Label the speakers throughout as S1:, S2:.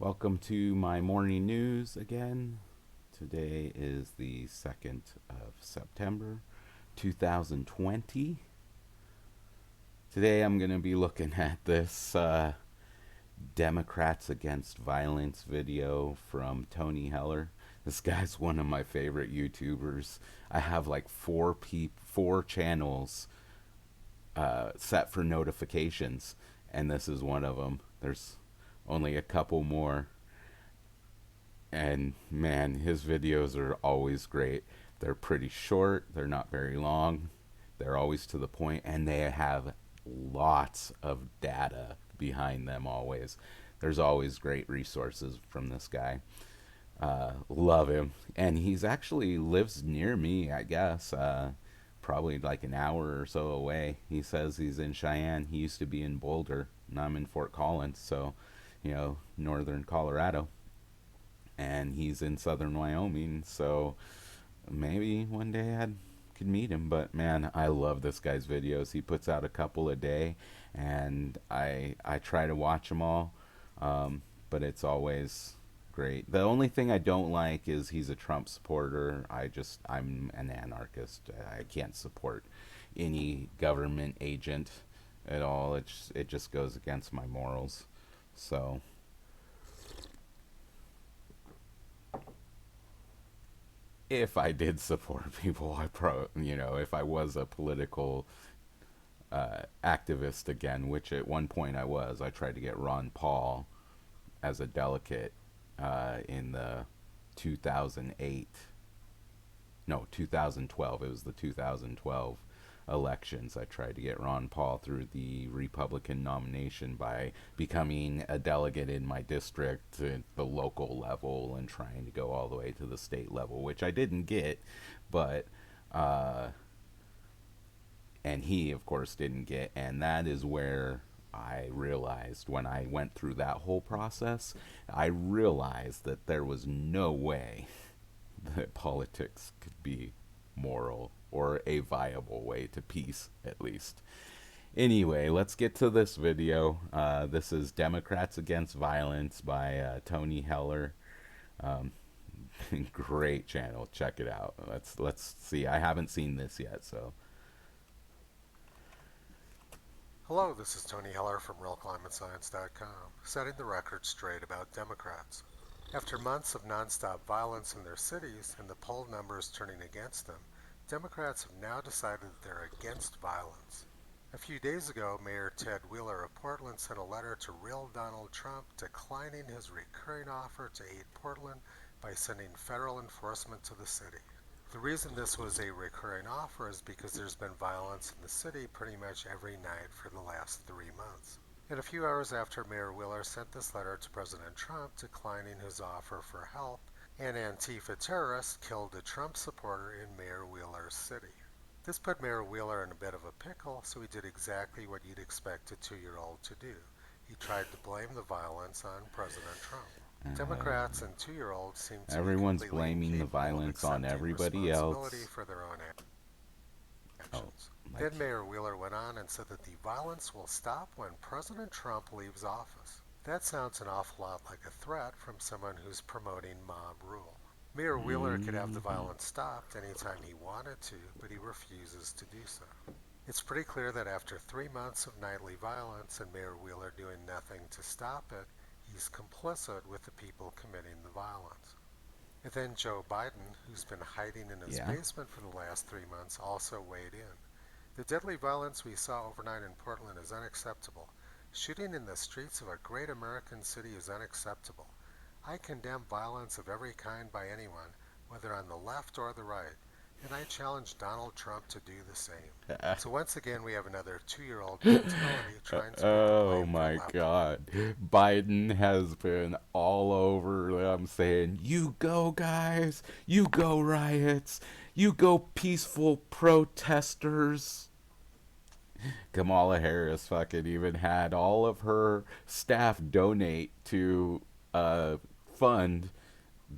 S1: Welcome to my morning news again. Today is the 2nd of September 2020. Today I'm going to be looking at this Democrats Against Violence video from Tony Heller. This guy's one of my favorite YouTubers. I have like four channels set for notifications, and this is one of them. There's only a couple more. And man, his videos are always great. They're pretty short, they're not very long, they're always to the point, and they have lots of data behind them always. There's always great resources from this guy. Love him. And he's actually lives near me, I guess. Probably like an hour or so away. He says he's in Cheyenne. He used to be in Boulder, and I'm in Fort Collins, so, northern Colorado. And he's in southern Wyoming, so maybe one day I could meet him. But man, I love this guy's videos. He puts out a couple a day, and I try to watch them all, but it's always great. The only thing I don't like is he's a Trump supporter. I'm an anarchist. I can't support any government agent at all. It just goes against my morals. So if I did support people, if I was a political activist again, which at one point I was, I tried to get Ron Paul as a delegate in the 2008, no, 2012. It was the 2012 elections. I tried to get Ron Paul through the Republican nomination by becoming a delegate in my district at the local level and trying to go all the way to the state level, which I didn't get, but and he of course didn't get. And that is where I realized, when I went through that whole process, I realized that there was no way that politics could be moral or a viable way to peace, at least. Anyway, let's get to this video. This is Democrats Against Violence by Tony Heller. Um, Great channel. Check it out. Let's see. I haven't seen this yet, so.
S2: Hello, this is Tony Heller from RealClimateScience.com, setting the record straight about Democrats. After months of nonstop violence in their cities and the poll numbers turning against them, Democrats have now decided that they're against violence. A few days ago, Mayor Ted Wheeler of Portland sent a letter to real Donald Trump declining his recurring offer to aid Portland by sending federal enforcement to the city. The reason this was a recurring offer is because there's been violence in the city pretty much every night for the last 3 months. And a few hours after Mayor Wheeler sent this letter to President Trump declining his offer for help, an Antifa terrorist killed a Trump supporter in Mayor Wheeler's city. This put Mayor Wheeler in a bit of a pickle, so he did exactly what you'd expect a 2-year-old to do. He tried to blame the violence on President Trump. Democrats and 2-year-olds seem to be
S1: Everyone's
S2: completely
S1: blaming the
S2: incapable of
S1: violence on
S2: accepting
S1: everybody
S2: responsibility
S1: else.
S2: for their own
S1: Oh,
S2: actions.
S1: like,
S2: Then Mayor Wheeler went on and said that the violence will stop when President Trump leaves office. That sounds an awful lot like a threat from someone who's promoting mob rule. Mayor Wheeler could have the
S1: mm-hmm.
S2: violence stopped anytime he wanted to, but he refuses to do so. It's pretty clear that after 3 months of nightly violence and Mayor Wheeler doing nothing to stop it, he's complicit with the people committing the violence. And then Joe Biden, who's been hiding in his
S1: Yeah.
S2: basement for the last 3 months, also weighed in. The deadly violence we saw overnight in Portland is unacceptable. Shooting in the streets of a great American city is unacceptable. I condemn violence of every kind by anyone, whether on the left or the right, and I challenge Donald Trump to do the same. So once again, we have another 2-year-old mentality trying to put the
S1: Oh
S2: blame for
S1: my
S2: left.
S1: god. Biden has been all over them saying, "You go, guys. You go, riots. You go, peaceful protesters." Kamala Harris fucking even had all of her staff donate to a fund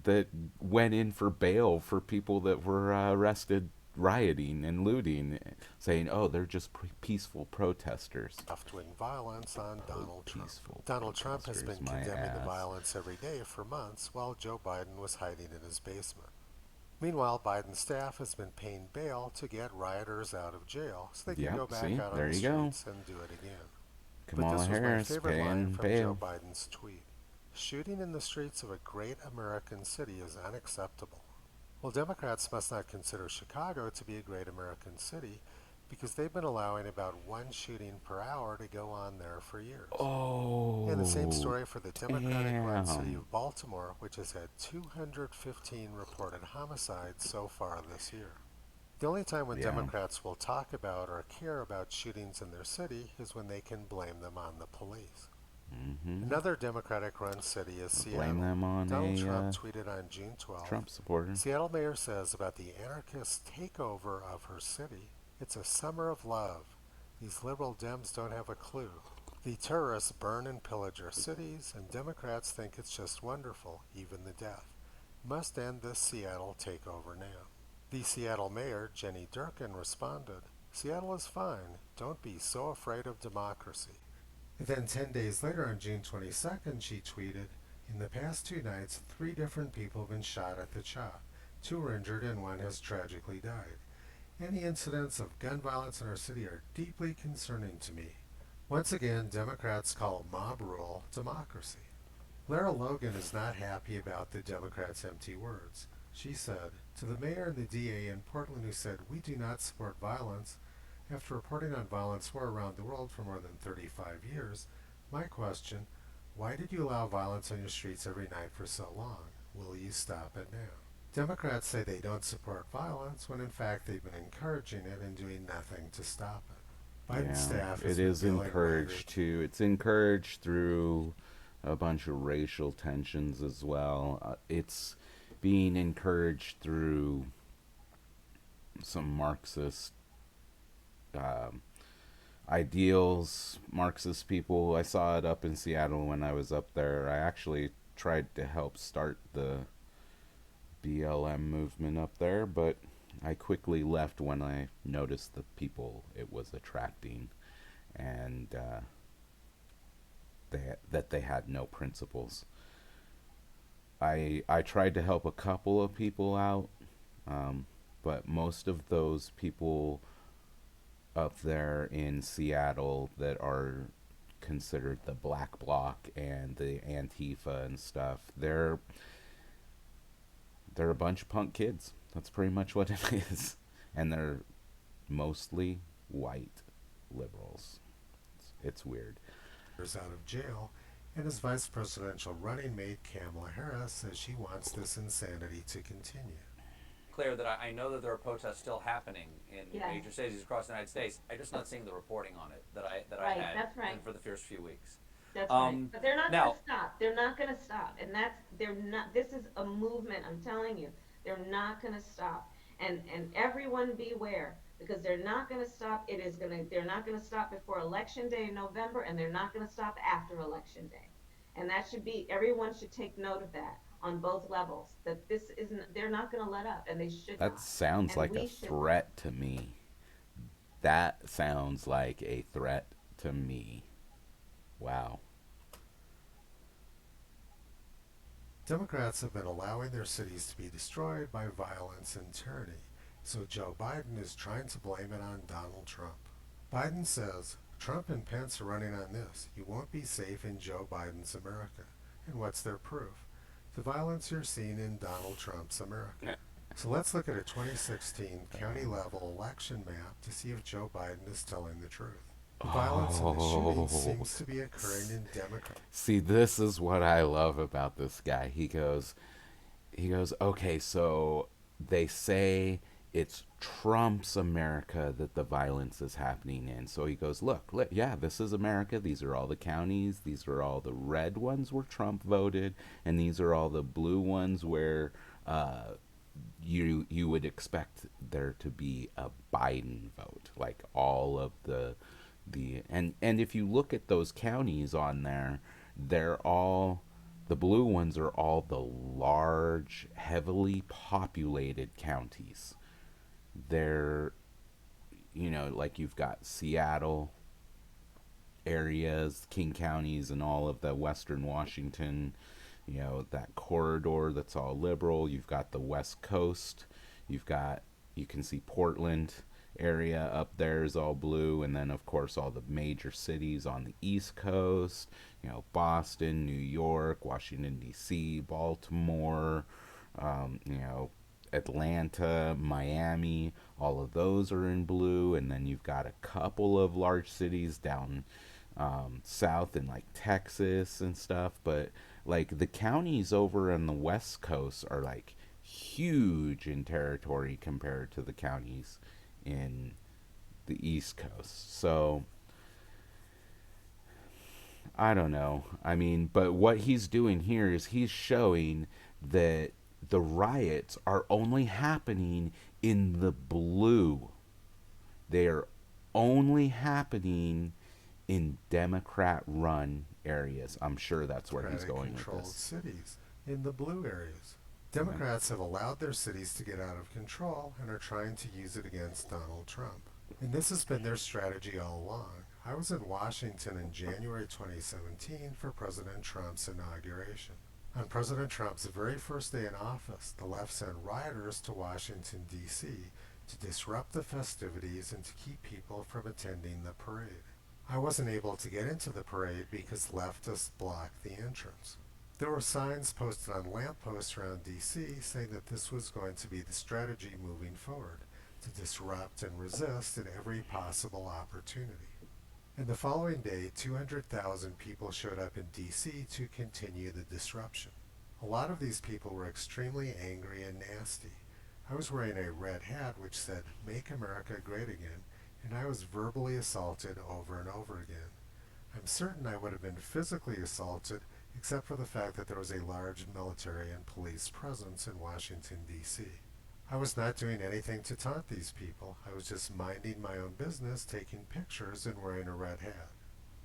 S1: that went in for bail for people that were arrested rioting and looting, saying, "Oh, they're just peaceful protesters."
S2: left-wing violence on
S1: Oh,
S2: Donald Trump.
S1: peaceful
S2: Donald Trump has
S1: protesters,
S2: been
S1: my
S2: condemning the
S1: ass.
S2: violence every day for months while Joe Biden was hiding in his basement. Meanwhile, Biden's staff has been paying bail to get rioters out of jail so they can
S1: Yep,
S2: go back
S1: see,
S2: out on
S1: there
S2: the
S1: you go.
S2: streets and do it again. But
S1: Kamala
S2: this was my
S1: Harris
S2: favorite line
S1: paying
S2: from Joe
S1: bail.
S2: Biden's tweet. Shooting in the streets of a great American city is unacceptable. Well, Democrats must not consider Chicago to be a great American city because they've been allowing about one shooting per hour to go on there for years. And the same
S1: Oh,
S2: story for the Democratic run city
S1: damn.
S2: of Baltimore, which has had 215 reported homicides so far this year. The only time when
S1: Yeah.
S2: Democrats will talk about or care about shootings in their city is when they can blame them on the police.
S1: Mm-hmm.
S2: Another Democratic run city is
S1: Or blame
S2: Seattle.
S1: them on
S2: Donald
S1: a
S2: Trump tweeted on June 12th.
S1: Trump supporter.
S2: Seattle mayor says about the anarchist takeover of her city, it's a summer of love. These liberal Dems don't have a clue. The terrorists burn and pillage our cities, and Democrats think it's just wonderful, even the death. Must end this Seattle takeover now. The Seattle mayor, Jenny Durkin, responded, Seattle is fine. Don't be so afraid of democracy. Then 10 days later, on June 22nd, she tweeted, in the past 2 nights, 3 different people have been shot at the CHOP. 2 were injured and 1 has tragically died. Any incidents of gun violence in our city are deeply concerning to me. Once again, Democrats call mob rule democracy. Lara Logan is not happy about the Democrats' empty words. She said, to the mayor and the DA in Portland who said, we do not support violence, after reporting on violence war around the world for more than 35 years, my question, why did you allow violence on your streets every night for so long? Will you stop it now? Democrats say they don't support violence when in fact they've been encouraging it and doing nothing to stop it. Biden's
S1: Yeah,
S2: staff has
S1: it
S2: been
S1: is
S2: billing rioters.
S1: encouraged to. It's encouraged through a bunch of racial tensions as well. It's being encouraged through some Marxist um, ideals, Marxist people. I saw it up in Seattle when I was up there. I actually tried to help start the BLM movement up there, but I quickly left when I noticed the people it was attracting, and that they had no principles. I tried to help a couple of people out, um, but most of those people up there in Seattle that are considered the black bloc and the Antifa and stuff, they're a bunch of punk kids. That's pretty much what it is, and they're mostly white liberals. It's weird.
S2: Out of jail, and his vice presidential running mate Kamala Harris says she wants this insanity to continue.
S3: Clear that I know that there are protests still happening in
S4: Yes,
S3: major cities across the United States. I'm just not seeing the reporting on it that I
S4: right,
S3: had
S4: that's right,
S3: for the first few weeks.
S4: that's right.
S3: Um,
S4: But they're not gonna
S3: now,
S4: stop. They're not gonna stop. And they're not, this is a movement, I'm telling you. They're not gonna stop. And everyone beware, because they're not gonna stop. They're not gonna stop before election day in November, and they're not gonna stop after election day. And that should be, everyone should take note of that on both levels, that this isn't, they're not gonna let up, and they should
S1: That
S4: not.
S1: sounds
S4: And
S1: like a
S4: we should not.
S1: threat to me. That sounds like a threat to me. Wow.
S2: Democrats have been allowing their cities to be destroyed by violence and tyranny, so Joe Biden is trying to blame it on Donald Trump. Biden says, Trump and Pence are running on this. You won't be safe in Joe Biden's America. And what's their proof? The violence you're seeing in Donald Trump's America. So let's look at a 2016 county level election map to see if Joe Biden is telling the truth. The violence and the shooting
S1: Oh,
S2: seems to be occurring in Democrat.
S1: see, this is what I love about this guy. He goes, okay, so they say it's Trump's America that the violence is happening in. So he goes, look, yeah, this is America. These are all the counties. These are all the red ones where Trump voted, and these are all the blue ones where you would expect there to be a Biden vote. Like all of and if you look at those counties on there, they're all the blue ones are all the large, heavily populated counties. they're, like you've got Seattle areas, King counties, and all of the western Washington, that corridor that's all liberal. You've got the West Coast. You've got, you can see Portland area up there is all blue. And then, of course, all the major cities on the East Coast, Boston, New York, Washington, D.C., Baltimore, you know, Atlanta, Miami, all of those are in blue. And then you've got a couple of large cities down south in like Texas and stuff. But like the counties over on the West Coast are like huge in territory compared to the counties in the East Coast. So I don't know. I mean, but what he's doing here is he's showing that the riots are only happening in the blue. They are only happening in Democrat run areas. I'm sure that's where he's
S2: Democratic
S1: going with
S2: controlled
S1: this.
S2: cities in the blue areas.
S1: Yeah.
S2: Democrats have allowed their cities to get out of control and are trying to use it against Donald Trump. And this has been their strategy all along. I was in Washington in January 2017 for President Trump's inauguration. On President Trump's very first day in office, the left sent rioters to Washington, D.C. to disrupt the festivities and to keep people from attending the parade. I wasn't able to get into the parade because leftists blocked the entrance. There were signs posted on lampposts around D.C. saying that this was going to be the strategy moving forward, to disrupt and resist at every possible opportunity. And the following day, 200,000 people showed up in D.C. to continue the disruption. A lot of these people were extremely angry and nasty. I was wearing a red hat which said, "Make America Great Again," and I was verbally assaulted over and over again. I'm certain I would have been physically assaulted, except for the fact that there was a large military and police presence in Washington, D.C. I was not doing anything to taunt these people. I was just minding my own business, taking pictures, and wearing a red hat.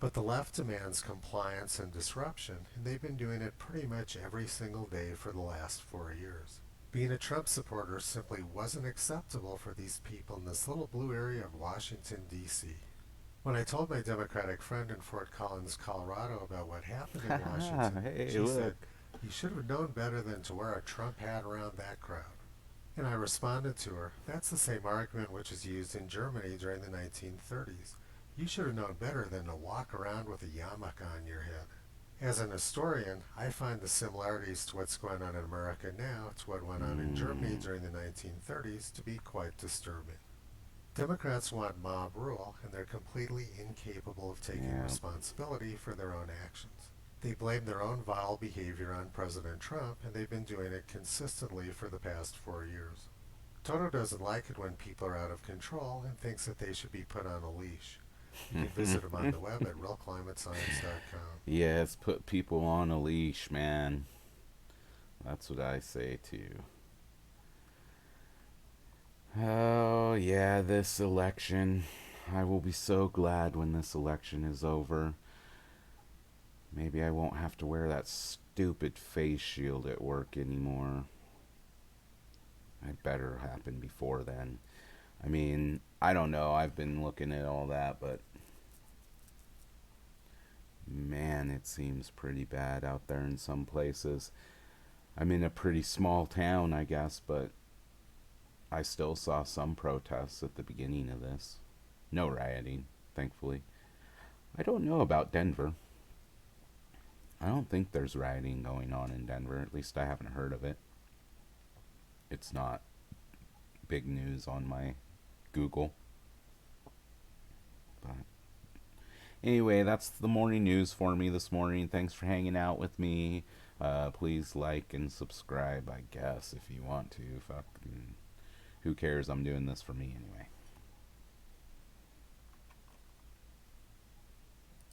S2: But the left demands compliance and disruption, and they've been doing it pretty much every single day for the last 4 years. Being a Trump supporter simply wasn't acceptable for these people in this little blue area of Washington, D.C. When I told my Democratic friend in Fort Collins, Colorado about what happened in Washington,
S1: Hey,
S2: she said,
S1: look.
S2: "You should have known better than to wear a Trump hat around that crowd." And I responded to her, "That's the same argument which was used in Germany during the 1930s. You should have known better than to walk around with a yarmulke on your head." As an historian, I find the similarities to what's going on in America now to what went on in Germany
S1: Mm,
S2: during the 1930s to be quite disturbing. Democrats want mob rule, and they're completely incapable of taking
S1: yeah.
S2: responsibility for their own actions. They blame their own vile behavior on President Trump, and they've been doing it consistently for the past 4 years. Toto doesn't like it when people are out of control and thinks that they should be put on a leash. You can visit him on the web at realclimatescience.com.
S1: Yes, put people on a leash, man. That's what I say too. Oh, yeah, this election. I will be so glad when this election is over. Maybe I won't have to wear that stupid face shield at work anymore. It better happen before then. I mean, I don't know. I've been looking at all that, but man, it seems pretty bad out there in some places. I'm in a pretty small town, I guess, but I still saw some protests at the beginning of this. No rioting, thankfully. I don't know about Denver. I don't think there's rioting going on in Denver. At least I haven't heard of it. It's not big news on my Google. But anyway, that's the morning news for me this morning. Thanks for hanging out with me. Please like and subscribe, I guess, if you want to. Fucking, who cares? I'm doing this for me anyway.